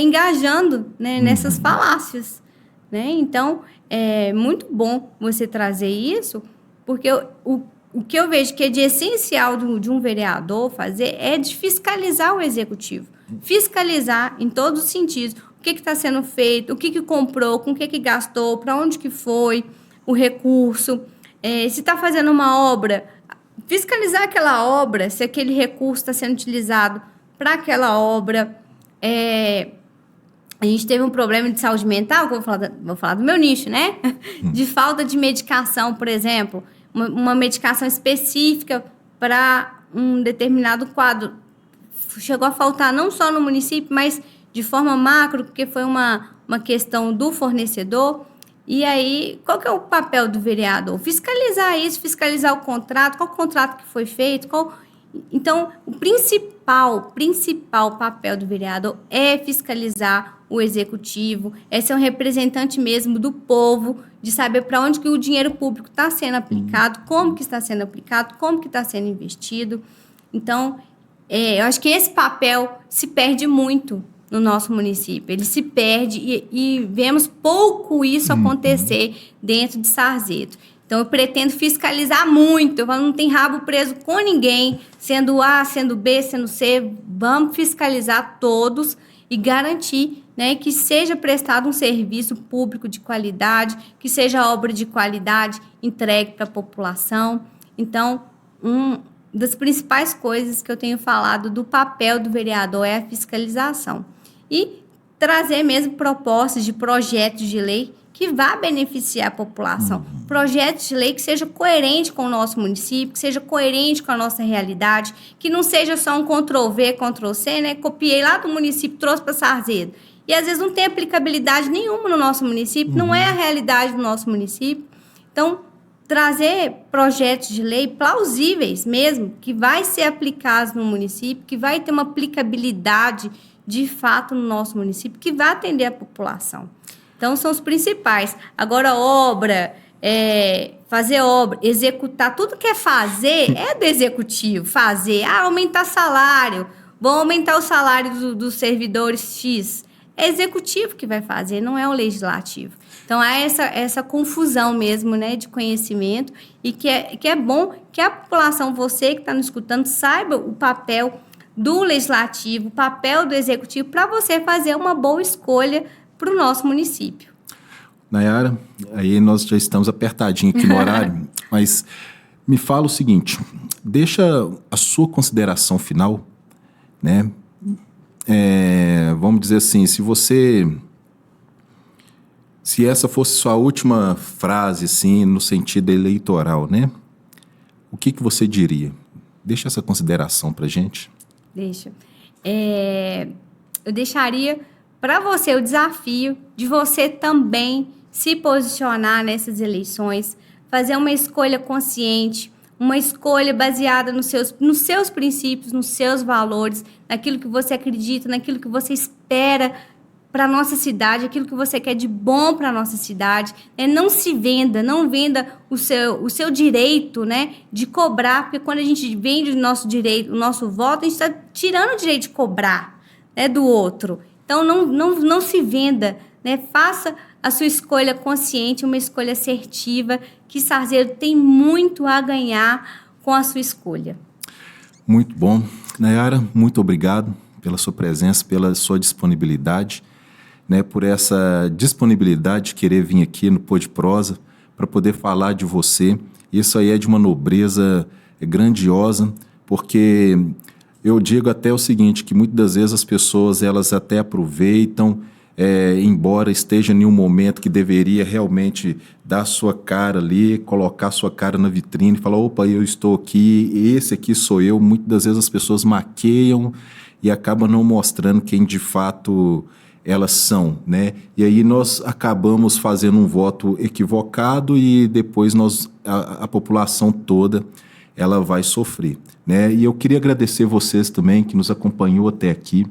engajando, né, nessas falácias. Né? Então, é muito bom você trazer isso, porque o que eu vejo que é de essencial de um vereador fazer é de fiscalizar o executivo. Fiscalizar em todos os sentidos. O que está sendo feito, o que comprou, com o que gastou, para onde que foi o recurso. Se está fazendo uma obra, fiscalizar aquela obra, se aquele recurso está sendo utilizado para aquela obra. A gente teve um problema de saúde mental, que eu vou falar do meu nicho, né? De falta de medicação, por exemplo. Uma medicação específica para um determinado quadro. Chegou a faltar não só no município, mas de forma macro, porque foi uma questão do fornecedor. E aí, qual que é o papel do vereador? Fiscalizar isso, fiscalizar o contrato, qual contrato que foi feito, Então, o principal papel do vereador é fiscalizar o executivo, é ser um representante mesmo do povo, de saber para onde que o dinheiro público está sendo aplicado, como que está sendo aplicado, como que está sendo investido. Então, eu acho que esse papel se perde muito no nosso município. Ele se perde e vemos pouco isso acontecer dentro de Sarzeto. Então, eu pretendo fiscalizar muito. Eu não tem rabo preso com ninguém, sendo A, sendo B, sendo C. Vamos fiscalizar todos e garantir, né, que seja prestado um serviço público de qualidade, que seja obra de qualidade entregue para a população. Então, uma das principais coisas que eu tenho falado do papel do vereador é a fiscalização. E trazer mesmo propostas de projetos de lei que vá beneficiar a população. Projetos de lei que seja coerente com o nosso município, que seja coerente com a nossa realidade, que não seja só um Ctrl-V, Ctrl-C, né? Copiei lá do município, trouxe para Sarzeto. E às vezes não tem aplicabilidade nenhuma no nosso município, não é a realidade do nosso município. Então, trazer projetos de lei plausíveis mesmo, que vai ser aplicados no município, que vai ter uma aplicabilidade de fato no nosso município, que vai atender a população. Então, são os principais. Agora, fazer obra, executar, tudo que é fazer é do executivo. Fazer, aumentar salário, vou aumentar o salário dos servidores X. É executivo que vai fazer, não é o legislativo. Então, há essa confusão mesmo, né, de conhecimento e que é bom que a população, você que está nos escutando, saiba o papel do legislativo, o papel do executivo, para você fazer uma boa escolha para o nosso município. Nayara, aí nós já estamos apertadinho aqui no horário, mas Me fala o seguinte, deixa a sua consideração final, né? Vamos dizer assim, se essa fosse sua última frase, assim, no sentido eleitoral, né? O que você diria? Deixa essa consideração pra gente. Deixa. Eu deixaria para você o desafio de você também se posicionar nessas eleições, fazer uma escolha consciente, uma escolha baseada nos seus princípios, nos seus valores, naquilo que você acredita, naquilo que você espera para a nossa cidade, aquilo que você quer de bom para a nossa cidade. Não se venda, não venda o seu direito, né, de cobrar, porque quando a gente vende o nosso direito, o nosso voto, a gente está tirando o direito de cobrar, né, do outro. Então, não se venda, né? Faça a sua escolha consciente, uma escolha assertiva, que Sarzedo tem muito a ganhar com a sua escolha. Muito bom. Nayara, muito obrigado pela sua presença, pela sua disponibilidade, né, por essa disponibilidade de querer vir aqui no Pô de Prosa para poder falar de você. Isso aí é de uma nobreza grandiosa, porque eu digo até o seguinte, que muitas das vezes as pessoas elas até aproveitam, embora esteja em um momento que deveria realmente dar sua cara ali, colocar sua cara na vitrine, falar, opa, eu estou aqui, esse aqui sou eu. Muitas das vezes as pessoas maqueiam e acabam não mostrando quem de fato elas são, né? E aí nós acabamos fazendo um voto equivocado e depois a população toda ela vai sofrer, né? E eu queria agradecer vocês também que nos acompanhou até aqui.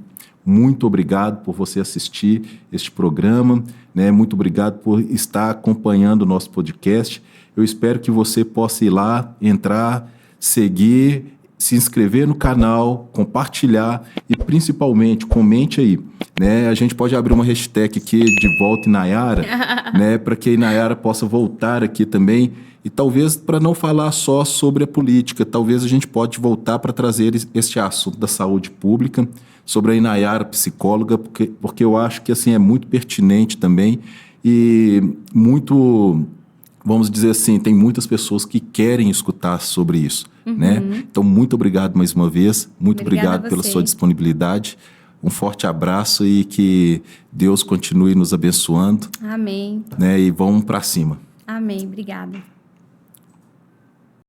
Muito obrigado por você assistir este programa, né? Muito obrigado por estar acompanhando o nosso podcast. Eu espero que você possa ir lá, entrar, seguir, se inscrever no canal, compartilhar e principalmente comente aí, né? A gente pode abrir uma hashtag aqui de Volta Nayara, né? Para que a Nayara possa voltar aqui também e talvez para não falar só sobre a política, talvez a gente pode voltar para trazer este assunto da saúde pública, sobre a Nayara psicóloga, porque eu acho que assim é muito pertinente também e muito, vamos dizer assim, tem muitas pessoas que querem escutar sobre isso, né? Então, muito obrigado mais uma vez, muito obrigado pela sua disponibilidade, um forte abraço e que Deus continue nos abençoando. Amém. Né? E vamos para cima. Amém, obrigada.